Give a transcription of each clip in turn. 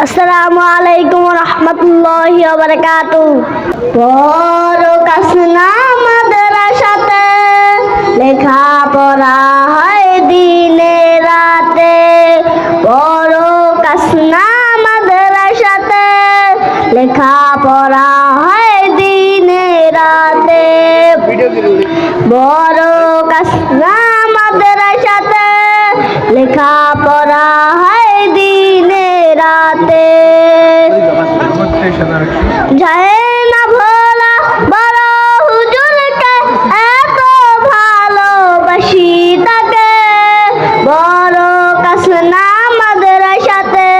আসসালামু আলাইকুম ওয়া রাহমাতুল্লাহি ওয়া বারাকাতুহু। বড় কাসনা মাদ্রাসাতে লেখাপড়া হয় দিনে রাতে। বড় কাসনা মাদ্রাসাতে লেখাপড়া হয় দিনে রাতে। বড় কাসনা মাদ্রাসাতে লেখাপড়া হয় দিনে রাতে। যায় না ভোলা বড় হুজুরকে, এত ভালোবাসি তাকে। বড় কাসনা মাদ্রাসাতে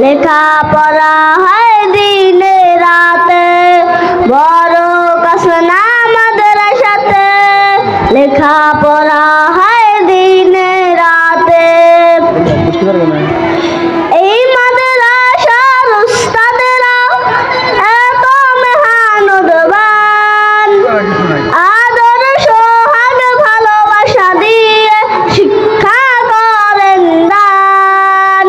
লেখাপড়া হয় দিনে রাতে। বড় কাসনা মাদ্রাসাতে লেখাপড়া হয় দিনে রাতে। এই মাদ্রাসার উস্তাদেরা এত মেহনতবান, আদর সোহাগ ভালোবাসা দিয়ে শিক্ষা করেন দান।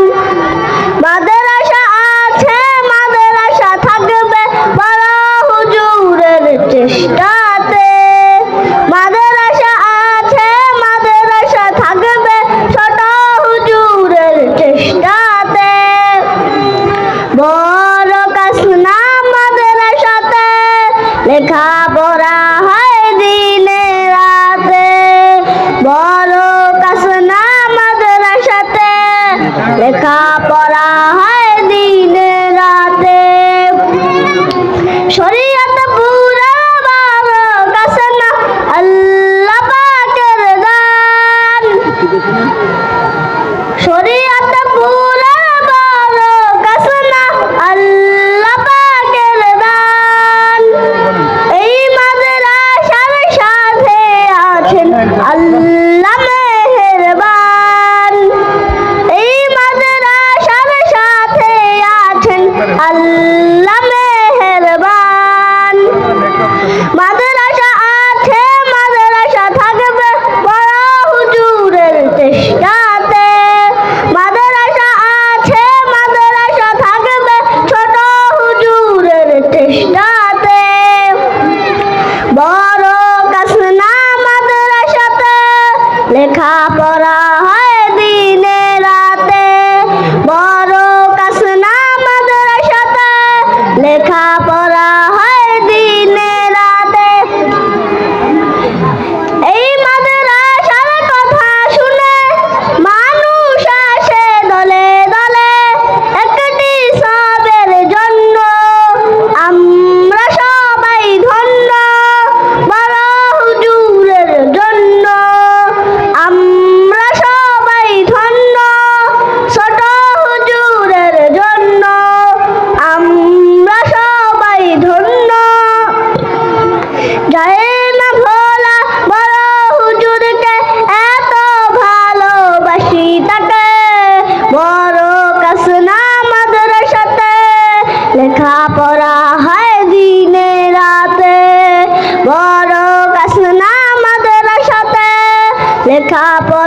মাদ্রাসা আছে, মাদ্রাসা থাকবে বড় হুজুরের চেষ্টাতে। মাদ্রাসা আছে, মাদ্রাসা থাকবে ছোট হুজুরের চেষ্টাতে। বড় কাসনা মাদ্রাসাতে লেখাপড়া হয় দিনে রাতে। বড় কাসনা মাদ্রাসাতে লেখাপড়া হয় দিনে রাতে। শরীয়ত পুরা বড় কাসনা আল্লাহ পাকের দান। শরীয়ত পুরা বড় কাসনা আল্লাহ পাকের দান। এই মাদ্রাসার সাথে আছেন আল্লাহ মেহেরবান। এই মাদ্রাসার সাথে আছেন আল্লাহ মেহেরবান। মাদ্রাসা আছে, মাদ্রাসা থাকবে বড় হুজুরের চেষ্টাতে। মাদ্রাসা আছে, মাদ্রাসা থাকবে ছোট হুজুরের চেষ্টাতে। বড় কাসনা মাদ্রাসাতে লেখাপড়া হয় দিনে রাতে। বড় কাসনা মাদ্রাসাতে লেখাপড়া হয় দিনে রাতে। এই মাদ্রাসার কথা শুনে মানুষ আসে দলে দলে, একটি সবের জন্য আমরা সবাই ধন্য। বড় হুজুরের জন্য আমরা সবাই ধন্য। ছোট হুজুরের জন্য আমরা সবাই ধন্য। যায় না ভোলা বড় হুজুরকে, এত ভালোবাসি তাকে। বড় কাসনা মাদ্রাসাতে লেখাপড়া হয় দিনে রাতে। বড় কাসনা মাদ্রাসাতে লেখাপড়া